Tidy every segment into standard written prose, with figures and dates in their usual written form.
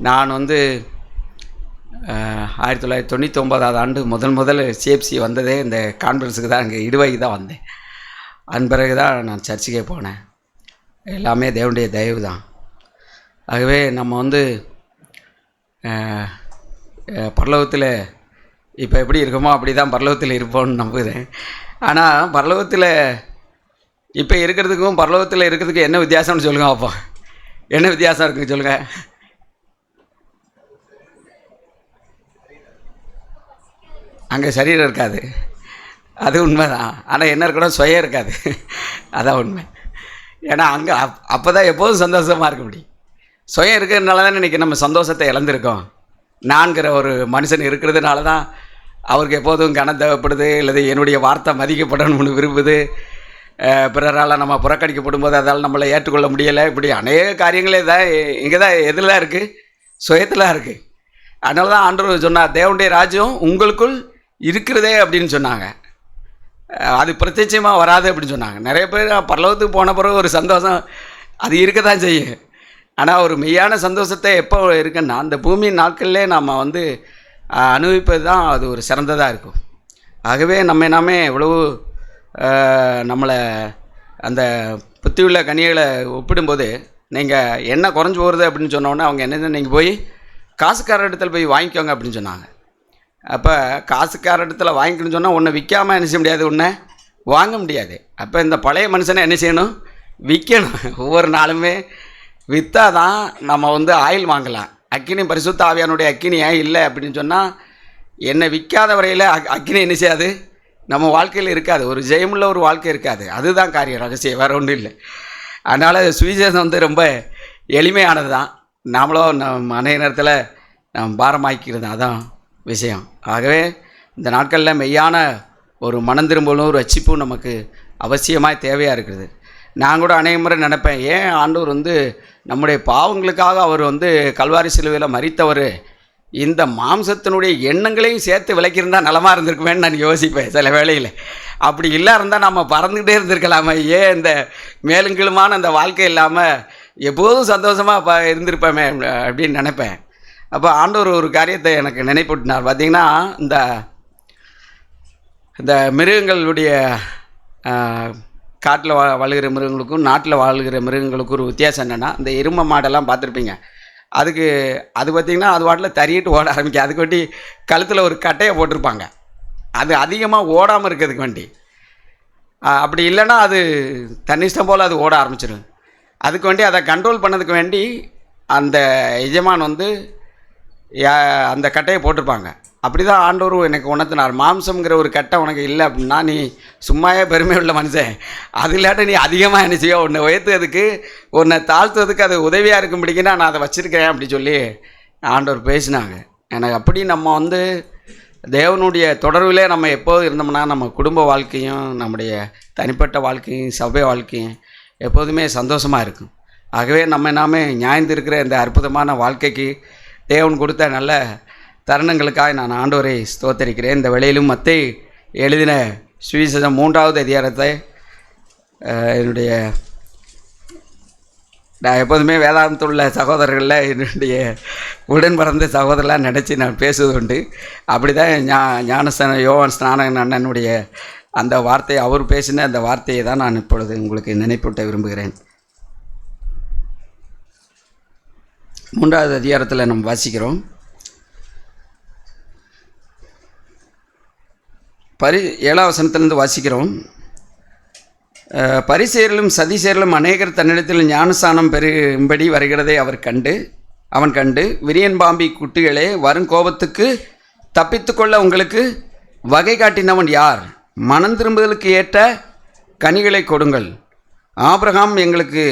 நான் வந்து 1999 ஆண்டு முதல் சிஎஃப்சி வந்ததே இந்த கான்ஃபரன்ஸுக்கு தான், இங்கே இடுவைக்கு தான் வந்தேன். அதன் பிறகு தான் நான் சர்ச்சுக்கே போனேன். எல்லாமே தேவனுடைய தயவு தான். ஆகவே நம்ம வந்து பரலோகத்தில் இப்போ எப்படி இருக்கோமோ அப்படி தான் பரலோகத்தில் இருப்போம்னு நம்புகிறேன். ஆனால் பரலோகத்தில் இப்போ இருக்கிறதுக்கும் பரலோகத்தில் இருக்கிறதுக்கும் என்ன வித்தியாசம்னு சொல்லுங்கள் அப்போ. என்ன வித்தியாசம் இருக்குன்னு சொல்லுங்கள். அங்கே சரீரம் இருக்காது, அது உண்மை தான். ஆனால் என்ன இருக்கணும், சுயம் இருக்காது, அதான் உண்மை. ஏன்னா அங்கே அப்போ தான் எப்போதும் சந்தோஷமாக இருக்க முடியும். சுயம் இருக்கிறதுனால தான் இன்றைக்கி நம்ம சந்தோஷத்தை இழந்திருக்கோம். நான்கிற ஒரு மனுஷன் இருக்கிறதுனால தான் அவருக்கு எப்போதும் கனம் தேவைப்படுது, அல்லது என்னுடைய வார்த்தை மதிக்கப்படணும்னு விரும்புது. பிறரால் நம்ம புறக்கணிக்கப்படும் போது அதால் நம்மளை ஏற்றுக்கொள்ள முடியலை. இப்படி அநேக காரியங்களே தான் இங்கே தான் எதில் இருக்குது, சுயத்தில் இருக்குது. அதனால தான் ஆண்டவர் சொன்னார், தேவனுடைய ராஜ்யம் உங்களுக்குள் இருக்கிறதே அப்படின்னு சொன்னாங்க. அது பிரத்யட்சமாக வராது அப்படின்னு சொன்னாங்க. நிறைய பேர் பரலோகத்துக்கு போன பிறகு ஒரு சந்தோஷம் அது இருக்க தான் செய்யும். ஆனால் ஒரு மெய்யான சந்தோஷத்தை எப்போ இருக்குன்னா அந்த பூமியின் நாட்கள்லே நம்ம வந்து அனுபவிப்பது தான் அது ஒரு சிறந்ததாக இருக்கும். ஆகவே நாமே எவ்வளவு நம்மளை அந்த புத்தியுள்ள கனிகளை ஒப்பிடும்போது நீங்கள் என்ன குறைஞ்சி போகிறது அப்படின்னு சொன்னோன்னே அவங்க என்ன, நீங்கள் போய் காசுக்கார இடத்துல போய் வாங்கிக்கோங்க அப்படின்னு சொன்னாங்க. அப்போ காசுக்கார இடத்துல வாங்கிக்கணும்னு சொன்னால் ஒன்றை விற்காமல் என்ன செய்ய முடியாது, ஒன்றை வாங்க முடியாது. அப்போ இந்த பழைய மனுஷனை என்ன செய்யணும், விற்கணும். ஒவ்வொரு நாளுமே விற்றா தான் நம்ம வந்து ஆயில் வாங்கலாம். அக்கினி பரிசுத்த ஆவியானுடைய அக்கினியா இல்லை அப்படின்னு சொன்னால் என்னை விற்காத வரையில் அக்கினி என்ன செய்யாது, நம்ம வாழ்க்கையில் இருக்காது. ஒரு ஜெயமுள்ள ஒரு வாழ்க்கை இருக்காது. அதுதான் காரியம், ரகசியம், வேறு ஒன்றும் இல்லை. அதனால் சுவிசேஷம் வந்து ரொம்ப எளிமையானது தான். நாமளும் நம்ம அநேக நேரத்தில் நம்ம பாரமாக்கிறது, அதான் விஷயம். ஆகவே இந்த நாட்களில் மெய்யான ஒரு மனம் திரும்பலும் ஒரு ரட்சிப்பும் நமக்கு அவசியமாக தேவையாக இருக்குது. நான் கூட அநேக முறை நினைப்பேன், ஏன் ஆண்டவர் வந்து நம்முடைய பாவங்களுக்காக அவர் வந்து கல்வாரி சிலுவையில் மரித்தவர் இந்த மாம்சத்தினுடைய எண்ணங்களையும் சேர்த்து விளக்கியிருந்தால் நலமாக இருந்திருக்குமேன்னு நான் யோசிப்பேன் சில வேளையில். அப்படி இல்லை இருந்தால் நம்ம பறந்துக்கிட்டே இருந்திருக்கலாமே, ஏன் இந்த மேலுங்கீழுமான அந்த வாழ்க்கை இல்லாமல் எப்போதும் சந்தோஷமாக இருந்திருப்பேமே அப்படின்னு நினைப்பேன். அப்போ ஆண்டவர் ஒரு காரியத்தை எனக்கு நினைப்பூட்டினார். பார்த்திங்கன்னா இந்த மிருகங்களுடைய காட்டில் வாழுகிற மிருகங்களுக்கும் நாட்டில் வாழுகிற மிருகங்களுக்கும் ஒரு வித்தியாசம் என்னென்னா, இந்த எருமை மாடெல்லாம் பார்த்துருப்பீங்க. அது பார்த்திங்கன்னா அது வாட்டில் தறியிட்டு ஓட ஆரம்பிக்கும். அதுக்கு வேண்டி கழுத்தில் ஒரு கட்டையை போட்டிருப்பாங்க, அது அதிகமாக ஓடாமல் இருக்கிறதுக்கு வேண்டி. அப்படி இல்லைன்னா அது தன்னிஷ்டம் போல் அது ஓட ஆரம்பிச்சிடும். அதுக்கு வேண்டி அதை கண்ட்ரோல் பண்ணதுக்கு வேண்டி அந்த எஜமான் வந்து அந்த கட்டையை போட்டிருப்பாங்க. அப்படி தான் ஆண்டவரும் எனக்கு உணர்த்தினார், மாம்சம்ங்கிற ஒரு கட்டை உனக்கு இல்லை அப்படின்னா நீ சும்மாவே பெருமை உள்ள மனுஷன், அது இல்லாட்ட நீ அதிகமாக என்ன செய்ய, உன்னை உயர்த்துறதுக்கு உன்னை தாழ்த்துறதுக்கு அது உதவியாக இருக்கும்படிக்குன்னா நான் அதை வச்சுருக்கேன் அப்படி சொல்லி ஆண்டவர் பேசினாங்க எனக்கு. அப்படி நம்ம வந்து தேவனுடைய தொடர்பிலே நம்ம எப்போது இருந்தோம்னா நம்ம குடும்ப வாழ்க்கையும் நம்முடைய தனிப்பட்ட வாழ்க்கையும் சபை வாழ்க்கையும் எப்போதுமே சந்தோஷமாக இருக்கும். ஆகவே நாமே ஞாய்ந்திருக்கிற இந்த அற்புதமான வாழ்க்கைக்கு தேவன் கொடுத்த நல்ல தருணங்களுக்காக நான் ஆண்டவரை ஸ்தோத்தரிக்கிறேன். இந்த வேளையிலும் மத்தேயு எழுதின சுவிசேஷம் 3வது அதிகாரத்தை என்னுடைய நான் எப்போதுமே வேதாந்தத்தில் உள்ள சகோதரர்களில் என்னுடைய உடன் பிறந்த சகோதரலாம் நினச்சி நான் பேசுவது உண்டு. அப்படி தான் ஞானஸ்தான யோவான் ஸ்நானகன் அண்ணனுடைய அந்த வார்த்தையை அவர் பேசின அந்த வார்த்தையை தான் நான் இப்பொழுது உங்களுக்கு நினைப்பூட்ட விரும்புகிறேன். 3வது அதிகாரத்தில் நம்ம வாசிக்கிறோம். 7ஆம் வசனத்திலிருந்து வாசிக்கிறோம். பரிசேயர்களும் சதிசேயர்களும் அநேகர் தன்னிடத்தில் ஞானஸ்நானம் பெறும்படி வருகிறதை அவன் கண்டு விரியன் பாம்பி குட்டிகளே, வரும் கோபத்துக்கு தப்பித்துக்கொள்ள உங்களுக்கு வகை காட்டினவன் யார்? மனம் திரும்புதலுக்கு ஏற்ற கனிகளை கொடுங்கள். ஆபிரகாம் எங்களுக்கு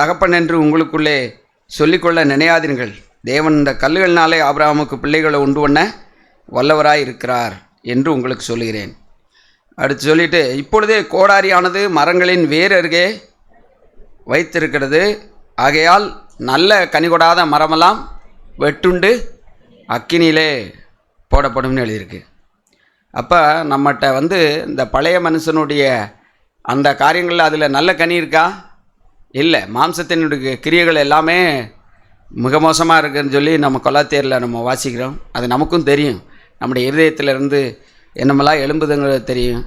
தகப்பன் என்று உங்களுக்குள்ளே சொல்லிக்கொள்ள நினையாதீர்கள். தேவன் இந்த கல்லுகளினாலே ஆபிரகாமுக்கு பிள்ளைகளை உண்டு பண்ண வல்லவராய் இருக்கிறார் என்று உங்களுக்கு சொல்லுகிறேன். அடுத்து சொல்லிட்டு, இப்பொழுதே கோடாரியானது மரங்களின் வேர் அருகே வைத்திருக்கிறது. ஆகையால் நல்ல கனி கொடாத மரமெல்லாம் வெட்டுண்டு அக்கினியிலே போடப்படும்னு எழுதியிருக்கு. அப்போ நம்மகிட்ட வந்து இந்த பழைய மனுஷனுடைய அந்த காரியங்களில் அதில் நல்ல கனி இருக்கா? இல்லை. மாம்சத்தினுடைய கிரியைகள் எல்லாமே மிக மோசமாக இருக்குதுன்னு சொல்லி நம்ம கொலாத்தியரில் நம்ம வாசிக்கிறோம். அது நமக்கும் தெரியும், நம்முடைய இருதயத்திலிருந்து என்னமெல்லாம் எழும்புதுங்கிறது தெரியும்.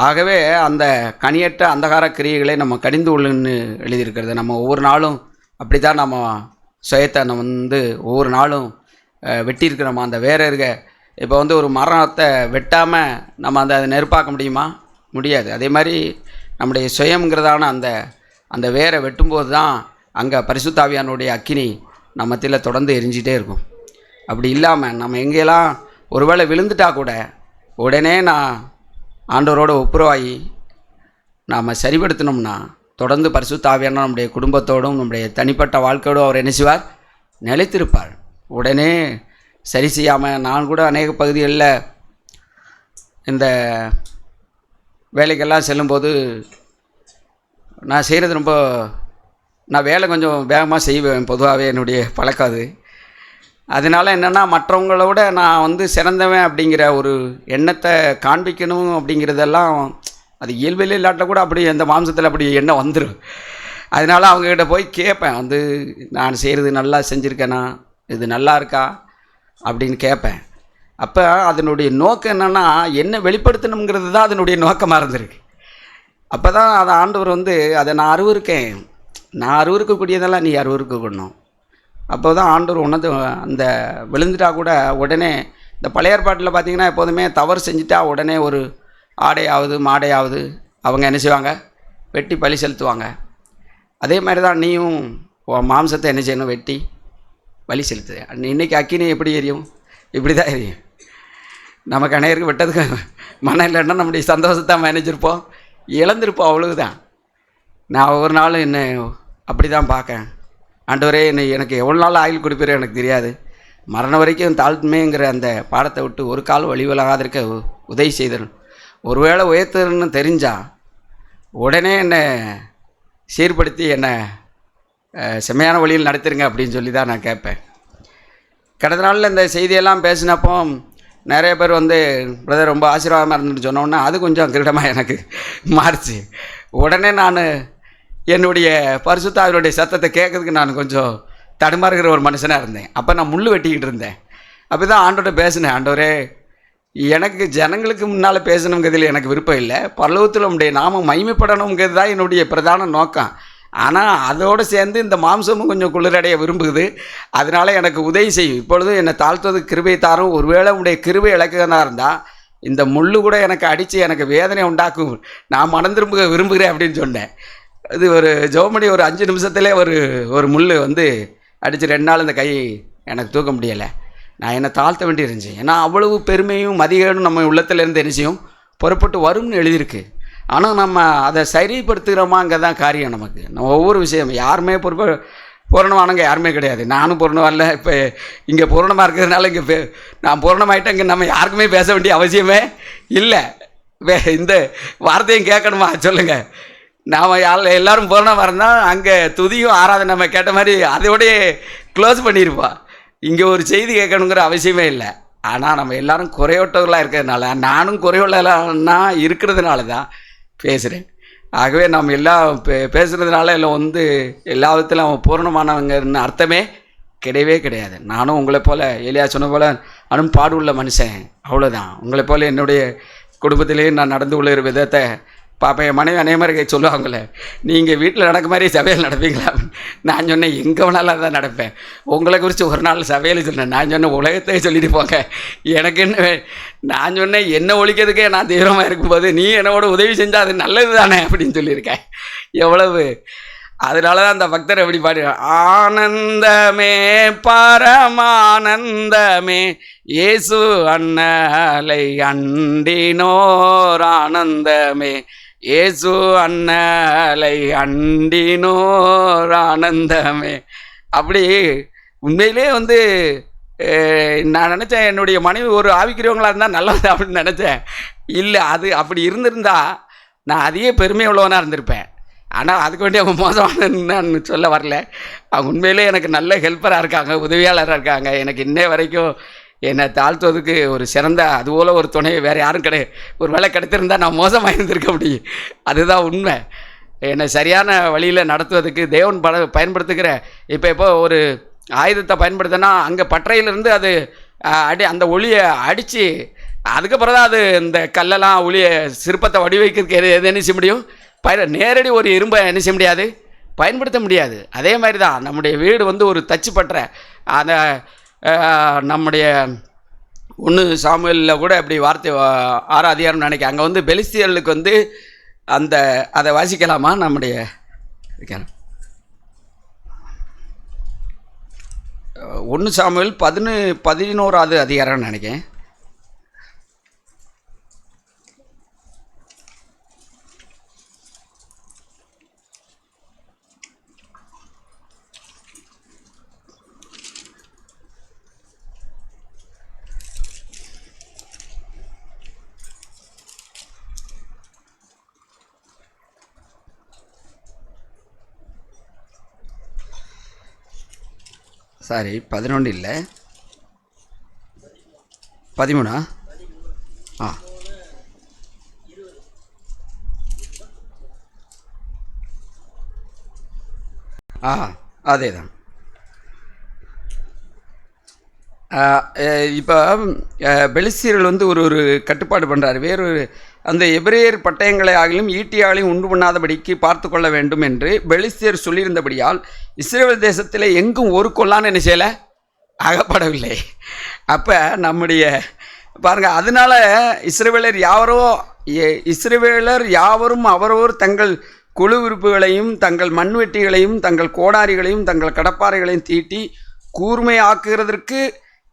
ஆகவே அந்த கனியற்ற அந்தகார கிரியைகளை நம்ம கடிந்து கொள்ளுன்னு எழுதியிருக்கிறது. நம்ம ஒவ்வொரு நாளும் அப்படி தான் நம்ம சுயத்தை நம்ம ஒவ்வொரு நாளும் வெட்டியிருக்கிறோமா. அந்த வேற இருக்க இப்போ ஒரு மரத்தை வெட்டாமல் நம்ம அதை நெருப்பாக்க முடியுமா? முடியாது. அதே மாதிரி நம்முடைய சுயங்கிறதான அந்த வேரை வெட்டும்போது தான் அங்கே பரிசுத்த ஆவியானுடைய அக்கினி நம்ம மத்தியில் தொடர்ந்து எரிஞ்சிட்டே இருக்கும். அப்படி இல்லாமல் நம்ம எங்கெல்லாம் ஒருவேளை விழுந்துட்டா கூட உடனே நான் ஆண்டவரோட ஒப்புரவாகி நாம் சரிபடுத்தினோம்னா தொடர்ந்து பரிசுத்த ஆவியான நம்முடைய குடும்பத்தோடும் நம்முடைய தனிப்பட்ட வாழ்க்கையோடும் அவர் என்ன செய்வார்? நிலைத்திருப்பார். உடனே சரி செய்யாமல் நான் கூட அநேக பகுதிகளில் இந்த வேலைக்கெல்லாம் செல்லும்போது நான் செய்கிறது நான் வேலை கொஞ்சம் வேகமாக செய்வேன். பொதுவாகவே என்னுடைய பழக்கம் அது. அதனால் என்னென்னா மற்றவங்களோட நான் சிறந்தவன் அப்படிங்கிற ஒரு எண்ணத்தை காண்பிக்கணும் அப்படிங்கிறதெல்லாம் அது இயல்பில் இல்லாட்ட கூட அப்படி அந்த மாம்சத்தில் அப்படி எண்ணம் வந்துடும். அதனால் அவங்கக்கிட்ட போய் கேட்பேன், நான் செய்கிறது நல்லா செஞ்சுருக்கேனா, இது நல்லா இருக்கா அப்படின்னு கேட்பேன். அப்போ அதனுடைய நோக்கம் என்னென்னா என்ன வெளிப்படுத்தணுங்கிறது தான் அதனுடைய நோக்கமாக இருந்திருக்கு. அப்போ தான் அதை ஆண்டவர் அதை நான் அருவருக்கேன், நான் அருவருக்கக்கூடியதெல்லாம் நீ அருவருக்கணும். அப்போ தான் ஆண்டவர் உணர்ந்து அந்த விழுந்துட்டா கூட உடனே இந்த பழைய ஏற்பாட்டில் பார்த்திங்கன்னா எப்போதுமே தவறு செஞ்சுட்டா உடனே ஒரு ஆடையாவது மாடையாவது அவங்க என்ன செய்வாங்க? வெட்டி பலி செலுத்துவாங்க. அதே மாதிரி தான் நீயும் மாம்சத்தை என்ன செய்யணும்? வெட்டி பலி செலுத்து. இன்றைக்கி அக்கினி எப்படி எரியும்? இப்படி தான் எரியும். நமக்கு அநேகருக்கு வெட்டதுக்கு மனம் இல்லைன்னா நம்முடைய சந்தோஷத்தை மேனேஜிருப்போம், இழந்திருப்போம், அவ்வளவுதான். நான் ஒவ்வொரு நாளும் என்ன அப்படி தான் பார்க்கேன். ஆண்டவரே எனக்கு எவ்வளோ நாள் ஆயுள் கொடுப்பீரோ எனக்கு தெரியாது, மரணம் வரைக்கும் தாழ்மைங்கிற அந்த பாடத்தை விட்டு ஒரு கால் வழி விலகாதிருக்க உதவி செய்தணும். ஒருவேளை உயர்த்துன்னு தெரிஞ்சால் உடனே என்னை சீர்படுத்தி என்னை செம்மையான வழியில் நடத்திருங்க அப்படின்னு சொல்லி தான் நான் கேட்பேன். கடந்த நாளில் இந்த செய்தியெல்லாம் பேசினப்போ நிறைய பேர் பிரதர் ரொம்ப ஆசீர்வாதமாக இருந்துட்டு சொன்னோன்னா அது கொஞ்சம் கிரீடமாக எனக்கு மாறிச்சு. உடனே நான் என்னுடைய பரிசுத்த ஆவியுடைய சத்தத்தை கேட்கறதுக்கு நான் கொஞ்சம் தடுமாறுகிற ஒரு மனுஷனாக இருந்தேன். அப்போ நான் முள் வெட்டிக்கிட்டு இருந்தேன். அப்போ தான் ஆண்டோட பேசினேன், ஆண்டவரே எனக்கு ஜனங்களுக்கு முன்னால் பேசணுங்கிறதுல எனக்கு விருப்பம் இல்லை, பரலோகத்தில் உடைய நாமம் மகிமைப்படணுங்கிறது தான் என்னுடைய பிரதான நோக்கம். ஆனால் அதோடு சேர்ந்து இந்த மாம்சமும் கொஞ்சம் குளிரடைய விரும்புகுது. அதனால் எனக்கு உதவி செய்யும். இப்பொழுது என்னை தாழ்த்துவதுக்கு கிருபை தாரும். ஒருவேளை உடைய கிருபை இழக்கிறதா இருந்தால் இந்த முள்ளு கூட எனக்கு அடித்து எனக்கு வேதனை உண்டாக்கும், நான் மனம் திரும்ப விரும்புகிறேன் அப்படின்னு சொன்னேன். இது ஒரு ஜோமணி ஒரு 5 நிமிஷத்துலேயே ஒரு முள் அடித்து 2 நாள் இந்த கை எனக்கு தூக்க முடியலை. நான் என்னை தாழ்த்த வேண்டி இருந்துச்சு. ஏன்னா அவ்வளவு பெருமையும் மதிகேடும் நம்ம உள்ளத்திலேருந்து என்ன செய்யும்? புறப்பட்டு வரும்னு எழுதியிருக்கு. ஆனால் நம்ம அதை சரிப்படுத்துகிறோமாங்கிறதான் காரியம். நமக்கு நம்ம ஒவ்வொரு விஷயம் யாருமே பூரணமானவங்க யாருமே கிடையாது. நானும் பூரணமாக இல்லை. இப்போ இங்கே பூரணமாக இருக்கிறதுனால இங்கே நான் பூரணமாயிட்டேன், இங்கே நம்ம யாருக்குமே பேச வேண்டிய அவசியமே இல்லை. இந்த வார்த்தையும் கேட்கணுமா சொல்லுங்கள்? நாம் எல்லோரும் பூரணமாக இருந்தால் அங்கே துதியும் ஆராதனை நம்ம கேட்ட மாதிரி அதோடய க்ளோஸ் பண்ணியிருப்போம். இங்கே ஒரு செய்தி கேட்கணுங்கிற அவசியமே இல்லை. ஆனால் நம்ம எல்லோரும் குறையோட்டவர்களாக இருக்கிறதுனால, நானும் குறையுள்ளனா இருக்கிறதுனால தான் பேசுகிறேன். ஆகவே நம்ம எல்லாம் பேசுகிறதுனால எல்லாம் எல்லா விதத்திலும் அவன் பூர்ணமானவங்கன்னு அர்த்தமே கிடையவே கிடையாது. நானும் உங்களை போல் எலியா சொன்ன போல் நானும் பாடுள்ள மனுஷன், அவ்வளோதான். உங்களை போல் என்னுடைய குடும்பத்திலேயே நான் நடந்து கொள்ளுகிற விதத்தை பாப்பா. என் மனைவி அதே மாதிரி சொல்லுவாங்களே, நீங்கள் வீட்டில் நடக்க மாதிரி சபையில் நடப்பீங்களா? நான் சொன்னேன், எங்கே வேணாலும் தான் நடப்பேன். உங்களை குறித்து ஒரு நாள் சபையில் சொன்னேன். நான் சொன்னேன், உலகத்தையே சொல்லிட்டு போங்க, எனக்கு என்ன. நான் சொன்னேன், என்ன ஒழிக்கிறதுக்கே நான் தீவிரமாக இருக்கும்போது நீ என்னோட உதவி செஞ்சால் அது நல்லது தானே அப்படின்னு சொல்லியிருக்கேன். எவ்வளவு. அதனால தான் அந்த பக்தர் எப்படி பாடு, ஆனந்தமே பரமானந்தமே இயேசு அண்ணலை அண்டினோர் ஆனந்தமே, இயேசு அண்ணலை அண்டினோர் ஆனந்தமே. அப்படி உண்மையிலே நான் நினச்சேன், என்னுடைய மனைவி ஒரு ஆவிக்கிறவங்களாக இருந்தால் நல்லது அப்படின்னு நினச்சேன். இல்லை, அது அப்படி இருந்திருந்தா நான் அதிக பெருமை உள்ளவனாக இருந்திருப்பேன். ஆனால் அதுக்கு வேண்டிய அவங்க மோசமானன்னு நான் சொல்ல வரல. அவங்க உண்மையிலே எனக்கு நல்ல ஹெல்ப்பராக இருக்காங்க, உதவியாளராக இருக்காங்க. எனக்கு இன்னே வரைக்கும் என்னை தாழ்த்துவதுக்கு ஒரு சிறந்த அதுபோல் ஒரு துணை வேறு யாரும் கிடையாது. ஒரு வேளை கிடைத்திருந்தால் நான் மோசமாக இருந்திருக்க முடியும். அதுதான் உண்மை. என்னை சரியான வழியில் நடத்துவதுக்கு தேவன் பயன்படுத்துகிற இப்போ ஒரு ஆயுதத்தை பயன்படுத்தினா அங்கே பட்டறையிலிருந்து அது அந்த ஒளியை அடித்து அதுக்கப்புறம் தான் அது இந்த கல்லெல்லாம் ஒளியை சிற்பத்தை வடிவமைக்கிறதுக்கு எது என்ன செய்ய முடியும்? நேரடி ஒரு இரும்பை என்ன செய்ய முடியாது, பயன்படுத்த முடியாது. அதே மாதிரி தான் நம்முடைய வீடு வந்து ஒரு தச்சு பட்டறை. அந்த நம்முடைய 1 சாமுவேலில் கூட அப்படி வார்த்தை 6 அதிகாரம் நினைக்கிறேன். அங்கே வந்து பெலிஸ்தியர்களுக்கு வந்து அந்த அதை வாசிக்கலாமா? நம்முடைய 1 சாமுவேல் 11வது அதிகாரம் நினைக்கிறேன். சாரி, 11 இல்லை, 13. அதே தான். இப்போ பெலிஸ்தியர்கள் வந்து ஒரு கட்டுப்பாடு பண்ணுறாரு. வேறொரு அந்த எபிரேயர் பட்டயங்களை ஆகிலும் ஈட்டியாலையும் உண்டு பண்ணாதபடிக்கு பார்த்து கொள்ள வேண்டும் என்று பெலிஸ்தியர் சொல்லியிருந்தபடியால் இஸ்ரேல் தேசத்தில் எங்கும் ஒரு கொல்லான்னு என்ன செய்யலை, அகப்படவில்லை. அப்போ நம்முடைய பாருங்கள், அதனால் இஸ்ரவேலர் யாவரும் அவரவர் தங்கள் குழு உறுப்புகளையும் தங்கள் மண்வெட்டிகளையும் தங்கள் கோடாரிகளையும் தங்கள் கடப்பாறைகளையும் தீட்டி கூர்மையாக்குறதற்கு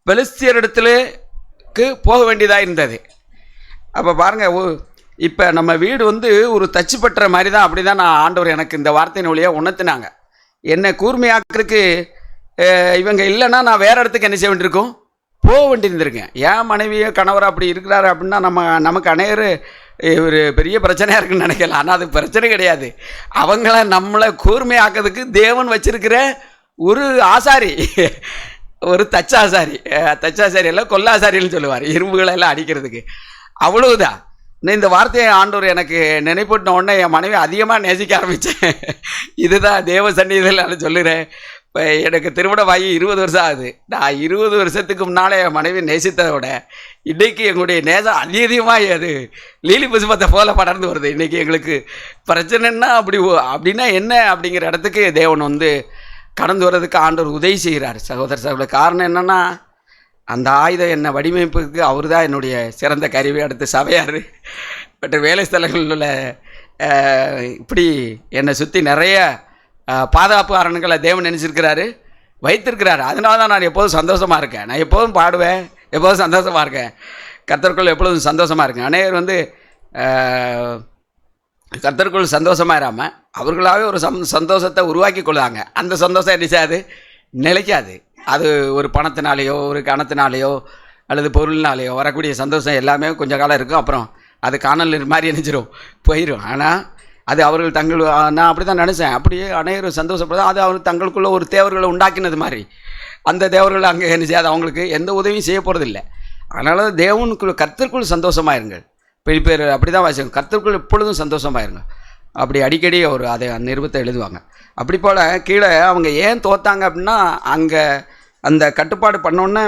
பெலிஸ்தியரிடத்துக்கு போக வேண்டியதாக இருந்தது. அப்போ பாருங்கள், இப்போ நம்ம வீடு வந்து ஒரு தச்சு பட்டுற மாதிரி தான். அப்படி தான் நான் ஆண்டவர் எனக்கு இந்த வார்த்தையின் வழியாக உணர்த்தினாங்க. என்னை கூர்மையாக்குறதுக்கு இவங்க இல்லைன்னா நான் வேறு இடத்துக்கு என்ன செய்ய வேண்டியிருக்கும், போக வேண்டியிருந்திருக்கேன். ஏன் மனைவியோ கணவர் அப்படி இருக்கிறாரு அப்படின்னா நமக்கு அநேகர் ஒரு பெரிய பிரச்சனையாக இருக்குன்னு நினைக்கலாம். ஆனால் அது பிரச்சனை கிடையாது. நம்மளை கூர்மையாக்கிறதுக்கு தேவன் வச்சிருக்கிற ஒரு ஆசாரி, ஒரு தச்சாசாரி எல்லாம் கொல்லாசாரின்னு சொல்லுவார், இரும்புகளெல்லாம் அடிக்கிறதுக்கு. அவ்வளவுதான். இந்த வார்த்தையை ஆண்டவர் எனக்கு நினைப்பூட்டின உடனே என் மனைவி அதிகமாக நேசிக்க ஆரம்பித்தேன். இதுதான் தேவ சந்நிதியில் நான் சொல்லுறேன். இப்போ எனக்கு திருமணமாகி 20 வருஷம் ஆகுது. நான் 20 வருஷத்துக்கு முன்னால் என் மனைவி நேசித்ததை விட இன்றைக்கி எங்களுடைய நேசம் அதிகமாக அது லீலி புஷ்பத்தை போல படர்ந்து வருது. இன்றைக்கி எங்களுக்கு பிரச்சனைன்னா அப்படின்னா என்ன அப்படிங்கிற இடத்துக்கு தேவன் வந்து கடந்து வர்றதுக்கு ஆண்டவர் உதவி செய்கிறார். சகோதர காரணம் என்னென்னா, அந்த ஆயுதம் என்னை வடிவமைப்புக்கு அவர் தான் என்னுடைய சிறந்த கருவி. அடுத்து சபையார் மற்ற வேலை ஸ்தலங்களில் இப்படி என்னை சுற்றி நிறைய பாதுகாப்பு காரணங்களை தேவன் நினச்சிருக்கிறாரு, வைத்திருக்கிறாரு. அதனால தான் நான் எப்போதும் சந்தோஷமாக இருக்கேன். நான் எப்போதும் பாடுவேன், எப்போதும் சந்தோஷமாக இருக்கேன். கர்த்தருக்குள் எப்பொழுதும் சந்தோஷமாக இருக்கேன். அநேகர் வந்து கர்த்தருக்குள் சந்தோஷமாக இராமல் அவர்களாகவே ஒரு சந்தோஷத்தை உருவாக்கி கொள்ளாங்க. அந்த சந்தோஷம் என்ன செய்யாது, நிலைக்காது. அது ஒரு பணத்தினாலேயோ ஒரு கணத்தினாலேயோ அல்லது பொருள்னாலேயோ வரக்கூடிய சந்தோஷம் எல்லாமே கொஞ்சம் காலம் இருக்கும். அப்புறம் அது காணல் மாதிரி நினைச்சிரும், போயிடும். ஆனால் அது அவர்கள் நான் அப்படி தான் நினச்சேன். அப்படியே அநேகர் சந்தோஷப்படுது. அது அவர் தங்களுக்குள்ள ஒரு தேவர்களை உண்டாக்கினது மாதிரி. அந்த தேவர்கள் அங்கே என்ன செய்யாது, அவங்களுக்கு எந்த உதவியும் செய்ய போகிறதில்லை. அதனால தேவனுக்குள்ள கர்த்தருக்குள் சந்தோஷமாக இருங்கள். பெரிய பேர் அப்படி தான் வாசிக்கும், கர்த்தருக்குள் எப்பொழுதும் சந்தோஷமாயிருங்க. அப்படி அடிக்கடி ஒரு அதை நிருபத்தை எழுதுவாங்க. அப்படி போல் கீழே அவங்க ஏன் தோத்தாங்க அப்படின்னா, அங்கே அந்த கட்டுப்பாடு பண்ணோன்னே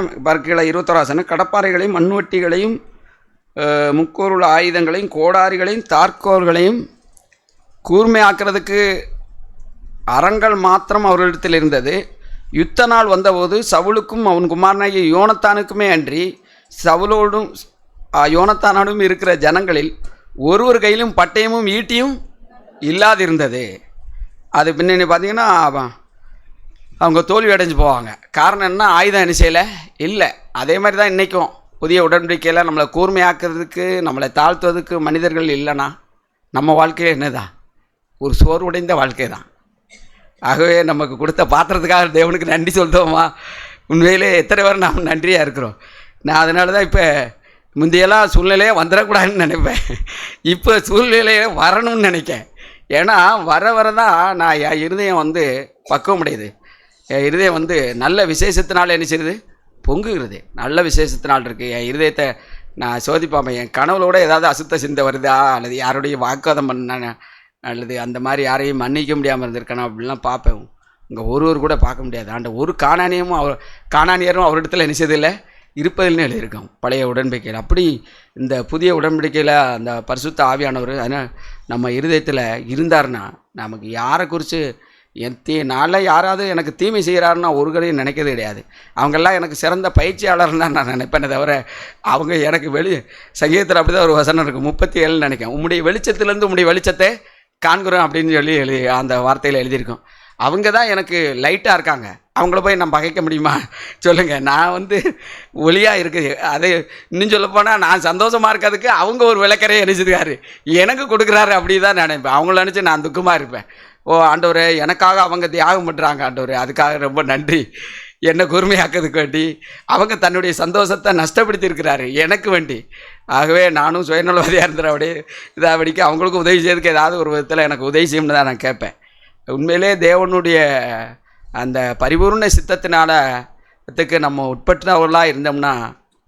கீழே 21 கடப்பாறைகளையும் மண்வெட்டிகளையும் முக்கோருள்ள ஆயுதங்களையும் கோடாரிகளையும் தார்கோர்களையும் கூர்மையாக்குறதுக்கு அறங்கள் மாத்திரம் அவர்களிடத்தில் இருந்தது. யுத்த நாள் வந்தபோது சவுலுக்கும் அவன் குமாரனாகிய யோனத்தானுக்குமே அன்றி சவுலோடும் யோனத்தானோடும் இருக்கிற ஜனங்களில் ஒருவர் கையிலும் பட்டயமும் ஈட்டியும் இல்லாதிருந்தது. அது பின்னணி பார்த்தீங்கன்னா அவங்க தோல்வி அடைஞ்சு போவாங்க. காரணம் என்ன, ஆயுதம் என்ன செய்யலை, இல்லை. அதே மாதிரி தான் இன்றைக்கும் புதிய உடன்படிக்கையில் நம்மளை கூர்மையாக்குறதுக்கு நம்மளை தாழ்த்துவதுக்கு மனிதர்கள் இல்லைன்னா நம்ம வாழ்க்கையில் என்னதான் ஒரு சோர்வுடைந்த வாழ்க்கை தான். ஆகவே நமக்கு கொடுத்த பாத்திரத்துக்காக தேவனுக்கு நன்றி சொல்லுவோமா? உண்மையிலே எத்தனை பேர் நாம் நன்றியாக இருக்கிறோம். நான் அதனால தான் இப்போ முந்தையெல்லாம் சூழ்நிலையே வந்துடக்கூடாதுன்னு நினைப்பேன். இப்போ சூழ்நிலையே வரணும்னு நினைக்கேன். ஏன்னா வர தான் நான் என் இருதயம் வந்து பக்குவம் அடையுது. என் இருதயம் வந்து நல்ல விசேஷத்தினால என்ன செய்யுது, பொங்குகிறது. நல்ல விசேஷத்தினால் இருக்குது. என் இருதயத்தை நான் சோதிப்பாமல் என் கனவுளோட ஏதாவது அசுத்த சிந்தை வருதா, அல்லது யாருடைய வாக்குவாதம் பண்ண, அல்லது அந்த மாதிரி யாரையும் மன்னிக்க முடியாமல் இருந்திருக்கணும் அப்படின்லாம் பார்ப்பேன். இங்கே ஒருவர் கூட பார்க்க முடியாது. ஒரு காணானியரும் அவரிடத்துல நிச்சயதில்லை இருப்பதில்னு எழுதியிருக்கோம் பழைய உடன்படிக்கையில். அப்படி இந்த புதிய உடன்படிக்கையில் அந்த பரிசுத்த ஆவியானவர் அதனால் நம்ம இருதயத்தில் இருந்தார்னா நமக்கு யாரை குறித்து நாளில் யாராவது எனக்கு தீமை செய்கிறாருன்னா ஒரு கடையும் நினைக்கிறது கிடையாது. அவங்கெல்லாம் எனக்கு சிறந்த பயிற்சியாளர்னு தான் நான் நினைப்பேனே தவிர அவங்க எனக்கு சங்கீதத்தில் அப்படி தான் ஒரு வசனம் இருக்குது 37 நினைக்கிறேன். உம்முடைய வெளிச்சத்துலேருந்து உம்முடைய வெளிச்சத்தை காண்கிறோம் அப்படின்னு சொல்லி அந்த வார்த்தையில் எழுதியிருக்கோம். அவங்க தான் எனக்கு லைட்டாக இருக்காங்க. அவங்கள போய் நம்ம பகைக்க முடியுமா சொல்லுங்கள்? நான் ஒளியாக இருக்குது. அது இன்னும் சொல்லப்போனால் நான் சந்தோஷமாக இருக்கிறதுக்கு அவங்க ஒரு விளக்கரையை நினைச்சிருக்காரு எனக்கு கொடுக்குறாரு அப்படி தான் நினைப்பேன். அவங்கள நினச்சி நான் துக்கமாக இருப்பேன். ஆண்டவரே எனக்காக அவங்க தியாகம் பண்ணுறாங்க ஆண்டவரே, அதுக்காக ரொம்ப நன்றி. என்னை கூர்மையாக்கிறதுக்கு வேண்டி அவங்க தன்னுடைய சந்தோஷத்தை நஷ்டப்படுத்தியிருக்கிறாரு எனக்கு வேண்டி. ஆகவே நானும் சுயநலவாதியாக இருந்துற அப்படியே இதாகடிக்கு அவங்களுக்கும் உதவி செய்யறதுக்கு ஏதாவது ஒரு விதத்தில் எனக்கு உதவி செய்யணும்னு தான் நான் கேட்பேன். உண்மையிலே தேவனுடைய அந்த பரிபூர்ண சித்தத்தினாலத்துக்கு நம்ம உட்பட்டவர்களாக இருந்தோம்னா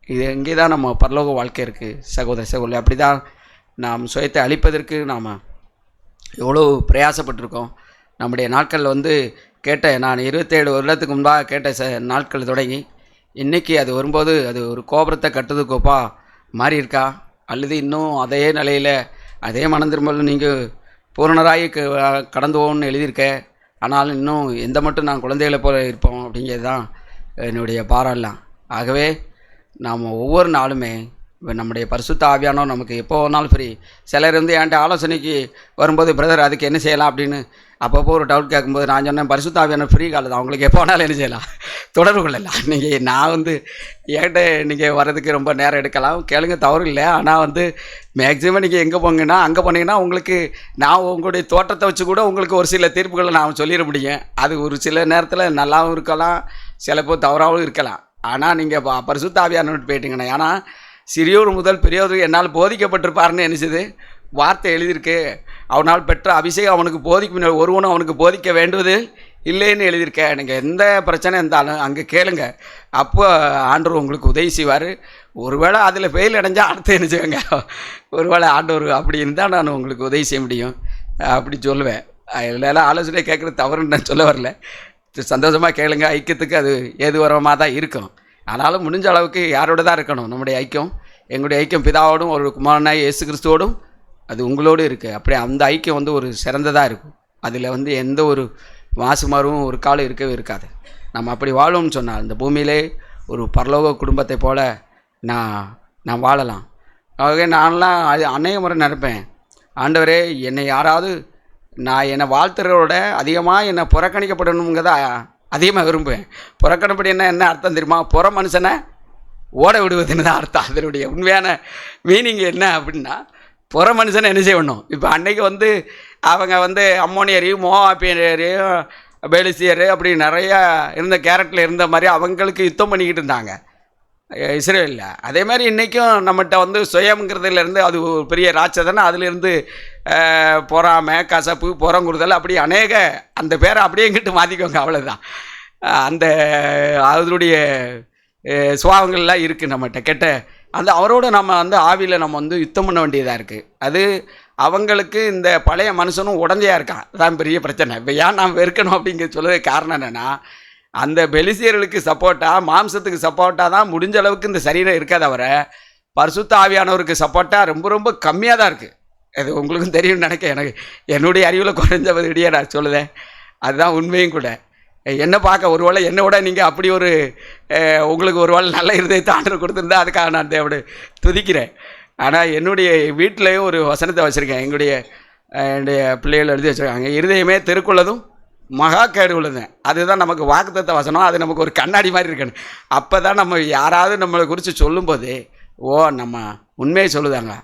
இது இங்கே தான் நம்ம பரலோக வாழ்க்கை இருக்குது சகோதரி. அப்படி தான் நாம் சுயத்தை அழிப்பதற்கு நாம் எவ்வளோ பிரயாசப்பட்டிருக்கோம். நம்முடைய நாட்களில் கேட்ட நான் 27 வருடத்துக்கு முன்பாக கேட்ட நாட்கள் தொடங்கி இன்றைக்கி அது வரும்போது அது ஒரு கோபுரத்தை கட்டுறது கோப்பா மாறி இருக்கா, அல்லது இன்னும் அதே நிலையில் அதே மனம் திரும்பலும் நீங்கள் பூரணராகி கடந்து போகணும்னு எழுதியிருக்க, ஆனாலும் இன்னும் எந்த மட்டும் நான் குழந்தைகளை போல இருப்போம் அப்படிங்கிறது தான் என்னுடைய பாராட்டலாம். ஆகவே நாம் ஒவ்வொரு நாளுமே நம்முடைய பரிசுத்த ஆவியானவர் நமக்கு எப்போ வேணாலும் ஃப்ரீ. சிலர் என்கிட்ட ஆலோசனைக்கு வரும்போது பிரதர் அதுக்கு என்ன செய்யலாம் அப்படின்னு அப்பப்போ ஒரு டவுட் கேட்கும்போது நான் சொன்னேன் பரிசுத்த ஆவியானவர் ஃப்ரீ காலது அவங்களுக்கு எப்போ வேணாலும் என்ன செய்யலாம், தொடர்பு கொள்ளலாம். நீங்கள் நான் என்கிட்ட நீங்கள் வர்றதுக்கு ரொம்ப நேரம் எடுக்கலாம், கேளுங்க, தவறு இல்லை. ஆனால் மேக்ஸிமம் நீங்கள் எங்கே போங்கன்னா அங்கே போனீங்கன்னா உங்களுக்கு நான் உங்களுடைய தோட்டத்தை வச்சு கூட உங்களுக்கு ஒரு சில தீர்ப்புகளை நான் சொல்லிட முடியும். அது ஒரு சில நேரத்தில் நல்லாவும் இருக்கலாம், சிலப்போ தவறாகவும் இருக்கலாம். ஆனால் நீங்கள் பரிசுத்த ஆவியானவர் போயிட்டீங்கன்னா, ஏன்னா சிறியோர் முதல் பெரியோர் என்னால் போதிக்கப்பட்டிருப்பாருன்னு நினச்சது வார்த்தை எழுதியிருக்கு. அவனால் பெற்ற அபிஷேகம் அவனுக்கு போதிக்கும் ஒருவனும் அவனுக்கு போதிக்க வேண்டுவது இல்லைன்னு எழுதியிருக்கேன். நீங்கள் எந்த பிரச்சனை இருந்தாலும் அங்கே கேளுங்க, அப்போ ஆண்டவர் உங்களுக்கு உதவி செய்வார். ஒருவேளை அதில் ஃபெயில் அடைஞ்சால் அடுத்து என்ன செய்வாங்க, ஒருவேளை ஆண்டவர் அப்படி இருந்தால் நான் உங்களுக்கு உதவி செய்ய முடியும் அப்படி சொல்லுவேன். இல்லைலாம் ஆலோசனை கேட்குறது தவறுன்னு நான் சொல்ல வரல, சந்தோஷமாக கேளுங்க. ஐக்கியத்துக்கு அது ஏதுவரமாக தான் இருக்கும். ஆனாலும் முடிஞ்ச அளவுக்கு யாரோட தான் இருக்கணும் நம்முடைய ஐக்கியம். எங்களுடைய ஐக்கியம் பிதாவோடும் ஒரு குமாரனாய் இயேசு கிறிஸ்துவோடும் அது உங்களோடு இருக்குது. அப்படி அந்த ஐக்கியம் ஒரு சிறந்ததாக இருக்கும். அதில் எந்த ஒரு மாசு மருவும் ஒரு காலம் இருக்கவே இருக்காது. நம்ம அப்படி வாழணும்னு சொன்னால் இந்த பூமியிலே ஒரு பரலோக குடும்பத்தை போல் நான் வாழலாம். ஆகவே நான்லாம் அது அநேக முறை நினைப்பேன், ஆண்டவரே என்னை யாராவது என்னை வாழ்த்துறதோட அதிகமாக என்னை புறக்கணிக்கப்படணுங்கிறத அதிகமாக விரும்புவேன். புறக்கணிப்படி என்ன அர்த்தம் தெரியுமா? புற மனுஷனை ஓட விடுவதுன்னு தான் அர்த்தம். அதனுடைய உண்மையான மீனிங் என்ன அப்படின்னா, புற மனுஷனை என்ன செய்யணும். இப்போ அன்னைக்கு அவங்க அம்மோனியரையும் மோவாப்பியரையும் பெலிசியர் அப்படி நிறையா இருந்த கேரட்டில் இருந்த மாதிரி அவங்களுக்கு யுத்தம் பண்ணிக்கிட்டு இருந்தாங்க இஸ்ரேலில். அதே மாதிரி இன்றைக்கும் நம்மகிட்ட சுயம்ங்கிறதுலேருந்து அது ஒரு பெரிய ராட்சதனை, அதிலிருந்து பொறாமை, கசப்பு, புறங்குறுதல் அப்படி அநேக அந்த பேரை அப்படியே இங்கிட்டு மாற்றிக்கோங்க, அவ்வளோதான். அந்த அதனுடைய சுபாவங்கள்லாம் இருக்குது நம்மகிட்ட கெட்ட. அவரோட நம்ம ஆவியில் நம்ம யுத்தம் பண்ண வேண்டியதாக இருக்குது. அது அவங்களுக்கு இந்த பழைய மனுஷனும் உடந்தையாக இருக்கான், அதான் பெரிய பிரச்சனை. இப்போ ஏன் நாம் வெறுக்கணும் அப்படிங்கிற சொல்லுறது காரணம் என்னென்னா, அந்த பெலிசியர்களுக்கு சப்போர்ட்டாக மாம்சத்துக்கு சப்போர்ட்டாக தான் முடிஞ்ச அளவுக்கு இந்த சரீரம் இருக்காத வர பரிசுத்த ஆவியானவருக்கு சப்போர்ட்டாக ரொம்ப ரொம்ப கம்மியாக தான் இருக்குது. அது உங்களுக்கும் தெரியும்னு நினைக்க, எனக்கு என்னுடைய அறிவில் குறைஞ்சபடியே நான் சொல்லுதேன். அதுதான் உண்மையும் கூட. என்ன பார்க்க ஒருவேளை என்னோட நீங்கள் அப்படி ஒரு உங்களுக்கு ஒருவேளை நல்ல இருதயத்தை ஆண்டவர் கொடுத்துருந்தா அதுக்காக நான் தேவனை துதிக்கிறேன். ஆனால் என்னுடைய வீட்டிலையும் ஒரு வசனத்தை வச்சுருக்கேன், என்னுடைய பிள்ளைகள் எழுதி வச்சுருக்காங்க, இருதயமே தெருக்குள்ளதும் மகா கேடு உள்ளது. அதுதான் நமக்கு வாக்குத்தத்த வசனம். அது நமக்கு ஒரு கண்ணாடி மாதிரி இருக்கணும். அப்போ தான் நம்ம யாராவது நம்மளை குறித்து சொல்லும்போது நம்ம உண்மையை சொல்லுதாங்க.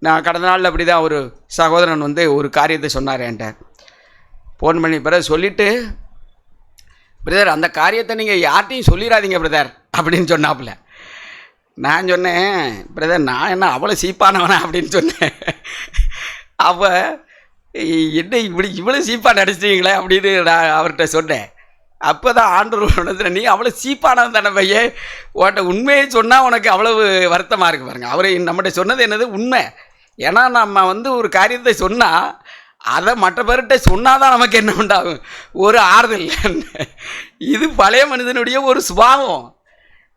நான் கடந்த நாளில் அப்படி தான் ஒரு சகோதரன் ஒரு காரியத்தை சொன்னார் என்கிட்ட ஃபோன் பண்ணி. பிறகு சொல்லிவிட்டு, பிரதர் அந்த காரியத்தை நீங்கள் யார்கிட்டையும் சொல்லிடாதீங்க பிரதர் அப்படின்னு சொன்னாப்புல. நான் சொன்னேன், பிரதர் நான் என்ன அவ்வளோ சீப்பானவனா அப்படின்னு சொன்னேன். அவ என்ன இவ்வளோ சீப்பாக நடிச்சிட்டீங்களே அப்படின்னு நான் அவர்கிட்ட சொன்னேன். அப்போ தான் ஆண்டவர், நீ அவ்வளோ சீப்பானவன் தானே பையன், உன்கிட்ட உண்மையை சொன்னால் உனக்கு அவ்வளவு வருத்தமாக இருக்குது பாருங்கள். அவர் நம்மகிட்ட சொன்னது என்னது உண்மை. ஏன்னா நம்ம ஒரு காரியத்தை சொன்னால் அதை மற்ற பேர்கிட்ட சொன்னாதான் நமக்கு என்ன உண்டாகும், ஒரு ஆறுதல். இது பழைய மனிதனுடைய ஒரு சுபாவம்.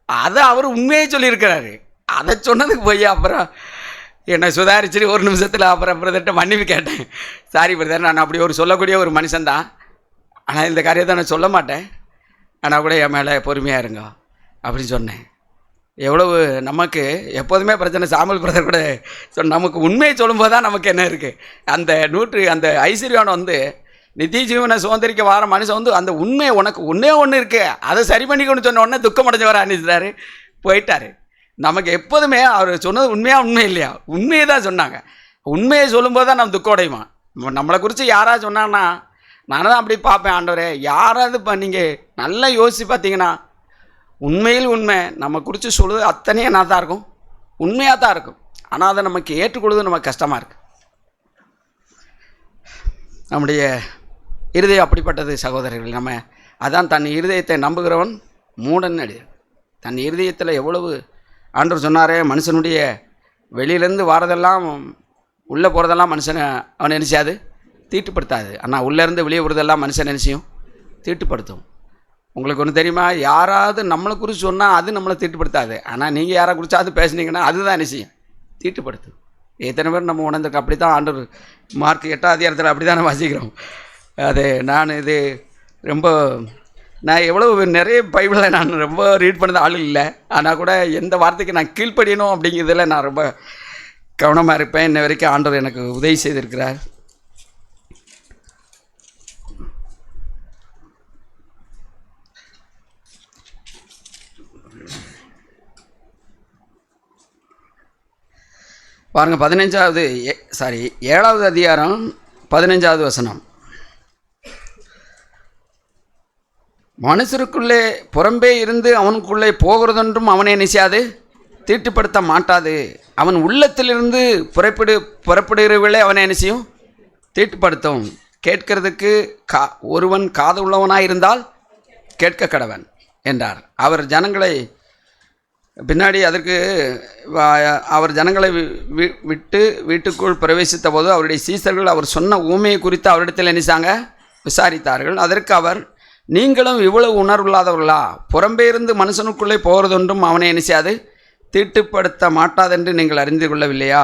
அதை அவர் உண்மையை சொல்லியிருக்கிறாரு. அதை சொன்னதுக்கு போய் அப்புறம் என்னை சுதாரிச்சுட்டு ஒரு நிமிஷத்தில் அப்புறம் பிரதர்கிட்ட மன்னிப்பு கேட்டேன். சாரி பிரதர், நான் அப்படி ஒரு சொல்லக்கூடிய ஒரு மனுஷன்தான், ஆனால் இந்த காரியத்தை நான் சொல்ல மாட்டேன், ஆனால் கூட என் மேலே பொறுமையாக இருங்க அப்படின்னு சொன்னேன். எவ்வளவு நமக்கு எப்போதுமே பிரச்சனை. சாமுவேல் பிரதர் கூட நமக்கு உண்மையை சொல்லும்போது தான் நமக்கு என்ன இருக்குது, அந்த ஐஸ்வர்யானம் வந்து நித்திய ஜீவனை சுதந்திரிக்க வார மனுஷன் வந்து அந்த உண்மையை உனக்கு ஒன்றே ஒன்று இருக்குது, அதை சரி பண்ணிக்கணும்னு சொன்ன உடனே துக்கம் அடைஞ்சவரை அனுப்பிச்சிட்டாரு, போயிட்டார். நமக்கு எப்போதுமே அவர் சொன்னது உண்மை இல்லையா, உண்மையை தான் சொன்னாங்க. உண்மையை சொல்லும்போது தான் நம்ம துக்கம் அடையுமா. நம்மளை குறித்து யாராவது சொன்னாங்கன்னா நானும் தான் அப்படி பார்ப்பேன். ஆண்டவரே, யாராவது இப்போ நீங்கள் நல்லா யோசித்து பார்த்தீங்கன்னா உண்மையில் உண்மை நம்ம குறித்து சொல்லுவது அத்தனையும் என்ன தான் இருக்கும், உண்மையாக தான் இருக்கும். ஆனால் அதை நமக்கு ஏற்றுக்கொள்வது நமக்கு கஷ்டமாக இருக்குது. நம்முடைய இருதயம் அப்படிப்பட்டது சகோதரர்கள். நம்ம அதான் தன் இருதயத்தை நம்புகிறவன் மூடன் அடி. தன் இருதயத்தில் எவ்வளவு ஆண்டவர் சொன்னாரே, மனுஷனுடைய வெளியிலேருந்து வாரதெல்லாம் உள்ளே போகிறதெல்லாம் மனுஷனை அவன் நினச்சாது தீட்டுப்படுத்தாது, ஆனால் உள்ளேருந்து வெளியே போகிறதெல்லாம் மனுஷன் நினச்சியும் தீட்டுப்படுத்தும். உங்களுக்கு ஒன்று தெரியுமா, யாராவது நம்மளை குறித்து சொன்னால் அது நம்மளை தீட்டுப்படுத்தாது, ஆனால் நீங்கள் யாரை குறிச்சாவது பேசுனீங்கன்னா அதுதான் நிச்சயம் தீட்டுப்படுத்தும். எத்தனை பேர் நம்ம உணர்ந்துருக்கு. அப்படி தான் ஆண்டவர் மார்க் 8ஆம் அதிகாரத்தில் அப்படி தான் வாசிக்கிறோம். அது நான் எவ்வளோ நிறைய பைபிளில் நான் ரொம்ப ரீட் பண்ணது ஆள் இல்லை, ஆனால் கூட எந்த வார்த்தைக்கு நான் கீழ்ப்படியணும் அப்படிங்கிறதுல நான் ரொம்ப கவனமாக இருப்பேன். இன்ன வரைக்கும் ஆண்டவர் எனக்கு உதவி செய்திருக்கிறார். பாருங்கள், 7வது அதிகாரம் 15வது வசனம். மனுஷருக்குள்ளே புறம்பே இருந்து அவனுக்குள்ளே போகிறதொன்றும் அவனை நினைச்சாது தீட்டுப்படுத்த மாட்டாது, அவன் உள்ளத்திலிருந்து புறப்படுகிறவர்களே அவனை நினைச்சியும் தீட்டுப்படுத்தும். கேட்கிறதுக்கு ஒருவன் காது உள்ளவனாக இருந்தால் கேட்க கடவன் என்றார். அவர் ஜனங்களை விட்டு வீட்டுக்குள் பிரவேசித்த போது அவருடைய சீசர்கள் அவர் சொன்ன ஊமையை குறித்து அவரிடத்தில் நினைச்சாங்க விசாரித்தார்கள். அதற்கு அவர், நீங்களும் இவ்வளவு உணர்வில்லாதவர்களா, புறம்பே இருந்து மனுஷனுக்குள்ளே போகிறதொன்றும் அவனை நினைச்சாது தீட்டுப்படுத்த மாட்டாதென்று நீங்கள் அறிந்து கொள்ளவில்லையா?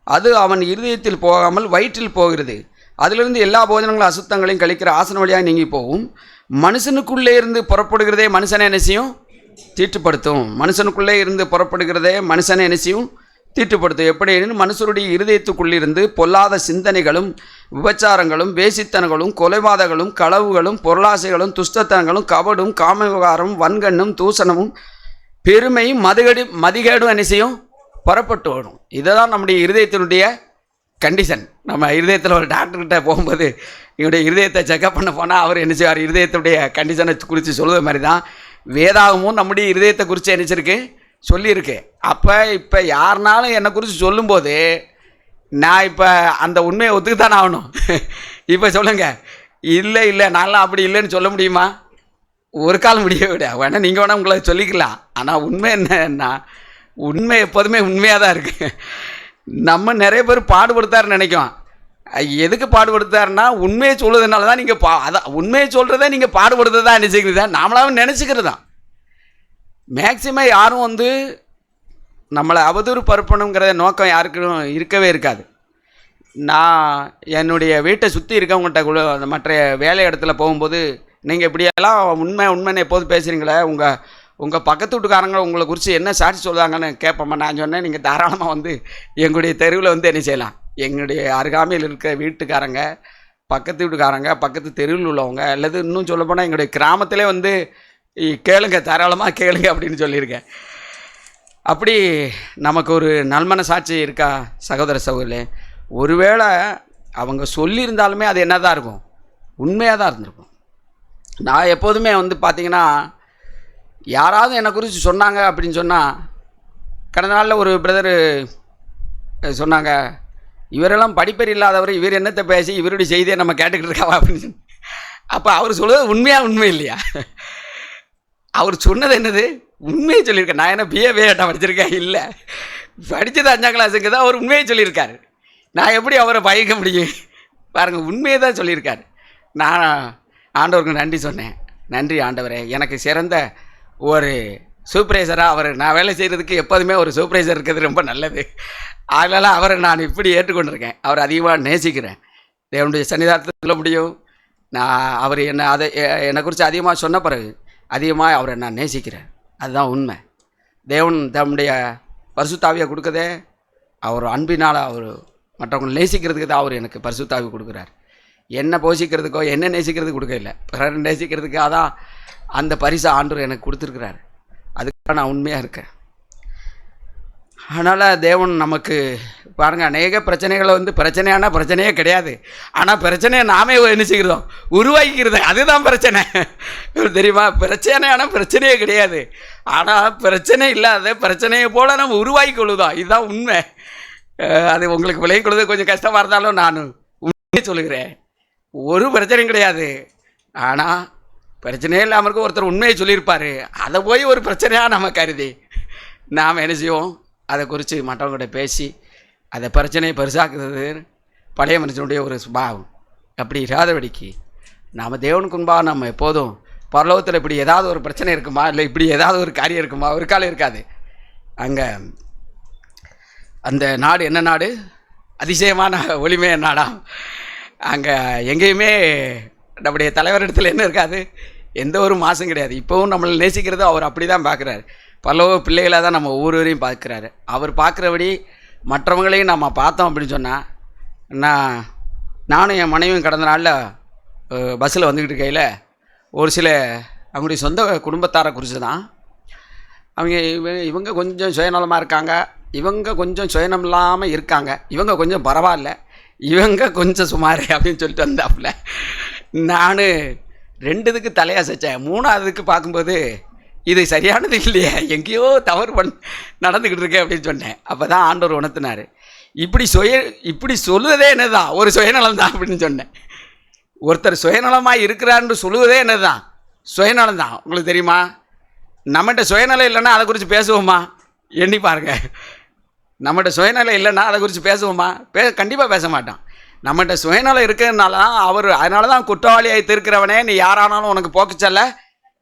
அது அவன் இருதயத்தில் போகாமல் வயிற்றில் போகிறது, அதிலிருந்து எல்லா போஜனங்களும் அசுத்தங்களையும் கழிக்கிற ஆசன வழியாக நீங்கி போகும். மனுஷனுக்குள்ளே இருந்து புறப்படுகிறதே மனுஷனை நினைச்சியும் தீட்டுப்படுத்தும். மனுஷனுக்குள்ளே இருந்து புறப்படுகிறதே மனுஷனை நினைச்சியும் தீட்டுப்படுத்தும். எப்படின்னு, மனுஷருடைய இருதயத்துக்குள்ளிருந்து பொல்லாத சிந்தனைகளும் விபச்சாரங்களும் வேசித்தனங்களும் கொலைவாதங்களும் களவுகளும் பொருளாசைகளும் துஷ்டத்தனங்களும் கபடும் காம விவகாரம் வன்கண்ணும் தூசணமும் பெருமையும் மதிகேடும் நினைச்சியும் புறப்பட்டு வரும். இதுதான் நம்முடைய இருதயத்தினுடைய கண்டிஷன். நம்ம இருதயத்தில் ஒரு டாக்டர்கிட்ட போகும்போது என்னுடைய இருதயத்தை செக்அப் பண்ண போனால் அவர் என்ன செய்வார், இருதயத்துடைய கண்டிஷனை குறித்து சொல்லுவது மாதிரி தான் வேதாகமும் நம்முடைய இருதயத்தை குறித்து நினச்சிருக்கு சொல்லியிருக்கு. இப்போ யாருனாலும் என்னை குறித்து சொல்லும்போது நான் இப்போ அந்த உண்மையை ஒத்துக்கு தானே ஆகணும். இப்போ சொல்லுங்கள், இல்லை நான்லாம் அப்படி இல்லைன்னு சொல்ல முடியுமா? ஒரு காலம் முடிய விட வேணா, நீங்கள் வேணால் உங்களை சொல்லிக்கலாம். ஆனால் உண்மை என்னன்னா, உண்மை எப்போதுமே உண்மையாக தான் இருக்குது. நம்ம நிறைய பேர் பாடுபடுத்தாருன்னு நினைக்கும். எதுக்கு பாடுபடுத்தாருன்னா, உண்மையை சொல்லுறதுனால தான் நீங்கள் அதான் உண்மையை சொல்கிறத நீங்கள் பாடுபடுத்துறதா நினச்சிக்கிறது தான், நாமளாவும் நினச்சிக்கிறது தான். மேக்சிமம் யாரும் நம்மளை அவதூறு பரப்பணுங்கிற நோக்கம் யாருக்கும் இருக்கவே இருக்காது. நான் என்னுடைய வீட்டை சுற்றி இருக்கவங்கள்ட்ட மற்ற வேலை இடத்துல போகும்போது, நீங்கள் இப்படியெல்லாம் உண்மைன்னு எப்போது பேசுகிறீங்களே, உங்கள் பக்கத்து வீட்டுக்காரங்க உங்களை குறித்து என்ன சாட்சி சொல்லுவாங்கன்னு கேட்போம்மா. நான் சொன்னேன், நீங்கள் தாராளமாக எங்களுடைய தெருவில் என்ன செய்யலாம், எங்களுடைய அருகாமையில் இருக்கிற வீட்டுக்காரங்க, பக்கத்து வீட்டுக்காரங்க, பக்கத்து தெருவில் உள்ளவங்க, அல்லது இன்னும் சொல்லப்போனால் எங்களுடைய கிராமத்திலே கேளுங்க, தாராளமாக கேளுங்க அப்படின்னு சொல்லியிருக்கேன். அப்படி நமக்கு ஒரு நல்மன சாட்சி இருக்கா சகோதர சகோதரே? ஒருவேளை அவங்க சொல்லியிருந்தாலுமே அது என்ன தான் இருக்கும், உண்மையாக தான் இருந்திருக்கும். நான் எப்போதுமே பார்த்தீங்கன்னா, யாராவது என்னை குறித்து சொன்னாங்க அப்படின்னு சொன்னால், கடந்த நாளில் ஒரு பிரதரு சொன்னாங்க, இவரெல்லாம் படிப்பறி இல்லாதவர், இவர் என்னத்தை பேசி இவருடைய செய்தியை நம்ம கேட்டுக்கிட்டு இருக்காவா அப்படின்னு சொல்லி. அப்போ அவர் சொல்லுவது உண்மை இல்லையா? அவர் சொன்னது என்னது, உண்மையை சொல்லியிருக்கேன். நான் என்ன பிஏ படிச்சிருக்கேன், இல்லை, படித்தது 5ஆம் கிளாஸுக்கு தான் அவர் உண்மையை சொல்லியிருக்காரு. நான் எப்படி அவரை பயக்க முடியும்? பாருங்கள், உண்மையை தான் சொல்லியிருக்காரு. நான் ஆண்டவருக்கு நன்றி சொன்னேன். நன்றி ஆண்டவரே, எனக்கு சிறந்த ஒரு சூப்பர்வைசராக அவர் நான் வேலை செய்கிறதுக்கு எப்போதுமே ஒரு சூப்பர்வைசர் இருக்கிறது ரொம்ப நல்லது. அதனால் அவரை நான் இப்படி ஏற்றுக்கொண்டிருக்கேன். அவர் அதிகமாக நேசிக்கிறேன். தேவனுடைய சன்னிதானத்தில் சொல்ல முடியும். நான் அவர் என்னை குறித்து அதிகமாக சொன்ன பிறகு அதிகமாக அவரை நான் நேசிக்கிறேன். அதுதான் உண்மை. தேவன் தம்முடைய பரிசுத்தாவியை கொடுக்கதே அவர் அன்பினால், அவர் மற்றவங்களை நேசிக்கிறதுக்கு தான் அவர் எனக்கு பரிசுத்தாவி கொடுக்குறார். என்னை போஷிக்கிறதுக்கோ என்ன நேசிக்கிறதுக்கு கொடுக்க இல்லை, பிறரை நேசிக்கிறதுக்காக தான் அந்த பரிசை ஆண்டவர் எனக்கு கொடுத்துருக்குறாரு. அதுக்காக நான் உண்மையாக இருக்கேன். அதனால் தேவன் நமக்கு பாருங்கள், அநேக பிரச்சனைகளை பிரச்சனையான பிரச்சனையே கிடையாது. ஆனால் பிரச்சனையை நாமே என்ன செய்கிறோம், உருவாக்கிக்கிறது. அதுதான் பிரச்சனை. தெரியுமா? பிரச்சனையான பிரச்சனையே கிடையாது. ஆனால் பிரச்சனை இல்லாத பிரச்சனையை போல் நம்ம உருவாக்கி கொள்ளுதோம். இதுதான் உண்மை. அது உங்களுக்கு விளங்கி கொள்வது கொஞ்சம் கஷ்டமாக இருந்தாலும் நான் உண்மையை சொல்லுகிறேன். ஒரு பிரச்சனையும் கிடையாது. ஆனால் பிரச்சனையே இல்லாமல் இருக்க ஒருத்தர் உண்மையை சொல்லியிருப்பார். அதை போய் ஒரு பிரச்சனையாக நம்ம கருதி நாம் என்ன செய்வோம், அதை குறித்து மற்றவங்கள்ட்ட பேசி அதை பிரச்சனையை பெருசாக்குறது பழைய மனுஷனுடைய ஒரு சுபாவம். அப்படி இராதபடிக்கு நாம் தேவனுக்கு முன்பாக நம்ம எப்போதும் பரலோகத்தில் இப்படி ஏதாவது ஒரு பிரச்சனை இருக்குமா, இல்லை இப்படி ஏதாவது ஒரு காரியம் இருக்குமா, ஒரு காலம் இருக்காது. அங்கே அந்த நாடு என்ன நாடு, அதிசயமான ஒளிமைய நாடா. அங்கே எங்கேயுமே நம்முடைய தலைவரிடத்தில் என்ன இருக்காது, எந்த ஒரு மாசும் கிடையாது. இப்போவும் நம்மளை நேசிக்கிறது அவர் அப்படி தான் பார்க்குறாரு. பரலோக பிள்ளைகளாக தான் நம்ம ஒவ்வொருவரையும் பார்க்குறாரு. அவர் பார்க்குறபடி மற்றவங்களையும் நம்ம பார்த்தோம் அப்படின்னு சொன்னால், நானும் என் மனைவியும் கடந்த நாளில் பஸ்ஸில் வந்துக்கிட்டு இருக்கையில் ஒரு சில அவங்களுடைய சொந்த குடும்பத்தாரை குறித்து தான், அவங்க இவங்க கொஞ்சம் சுயநலமாக இருக்காங்க, இவங்க கொஞ்சம் சுயநலம் இல்லாமல் இருக்காங்க, இவங்க கொஞ்சம் பரவாயில்ல, இவங்க கொஞ்சம் சுமார் அப்படின்னு சொல்லிட்டு வந்தாப்புல. நான் 2க்கு தலையசைச்சேன். 3வதுக்கு பார்க்கும்போது இது சரியானது இல்லையே, எங்கேயோ தவறு நடந்துக்கிட்டு இருக்கேன் அப்படின்னு சொன்னேன். அப்போ தான் ஆண்டவர் உணர்த்தினார், இப்படி சொல்லுவதே என்னதான் ஒரு சுயநலம் தான் அப்படின்னு சொன்னேன். ஒருத்தர் சுயநலமாக இருக்கிறான்னு சொல்லுவதே என்னதான் சுயநலம் தான். உங்களுக்கு தெரியுமா? நம்மகிட்ட சுயநலம் இல்லைன்னா அதை குறித்து பேசுவோமா? எண்ணி பாருங்க. நம்மகிட்ட சுயநலம் இல்லைன்னா அதை குறித்து பேசுவோமா? கண்டிப்பாக பேச மாட்டோம். நம்மகிட்ட சுயநலம் இருக்கிறதுனால தான் அதனால தான் குற்றவாளியை தீர்க்கிறவனே, நீ யாரானாலும் உனக்கு போக்கு செல்ல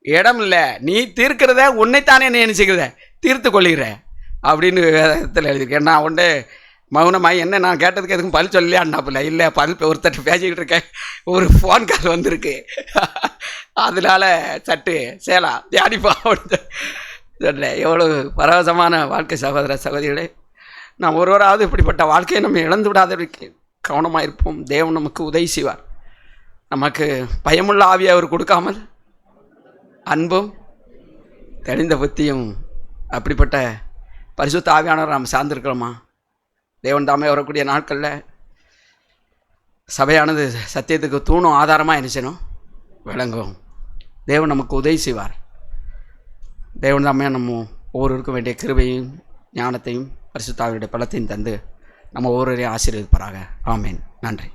இடம் இல்லை, நீ தீர்க்கிறத உன்னைத்தானே நீ நினச்சிக்கிறத தீர்த்து கொள்ளிக்கிற அப்படின்னு வேதத்தில் எழுதியிருக்கேன். நான் உண்டே மௌனமாய் என்ன நான் கேட்டதுக்கு எதுக்கும் பதில் சொல்லலையான்னாப்புல. இல்லை, பதில் ஒருத்தட்டு பேசிக்கிட்டு இருக்கேன், ஒரு ஃபோன் கால் வந்திருக்கு, அதனால சட்டு சேலாம் தியானிப்பா அப்படின்னு சொன்னேன். எவ்வளோ பரவசமான வாழ்க்கை சகோதர சகோதரிகளே. நாம் ஒருவராவது இப்படிப்பட்ட வாழ்க்கையை நம்ம இழந்து விடாதவருக்கு கவனமாக இருப்போம். தேவன் நமக்கு உதவி செய்வார். நமக்கு பயமுள்ள ஆவியை அவர் கொடுக்காமல் அன்பும் தெளிந்த புத்தியும், அப்படிப்பட்ட பரிசுத்த ஆவியானவர் நாம் சார்ந்திருக்கிறோமா? தேவன் தாமே வரக்கூடிய நாட்களில் சபையானது சத்தியத்துக்கு தூணும் ஆதாரமாக என்ன செய்யணும், விளங்கும். தேவன் நமக்கு உதவி செய்வார். தேவன் தாமே நம்ம ஒவ்வொருவருக்கும் வேண்டிய கிருபையும் ஞானத்தையும் பரிசுத்த ஆவியுடைய பலத்தையும் தந்து நம்ம ஒவ்வொருவரையும் ஆசீர்வதிப்பாராக. ஆமேன். நன்றி.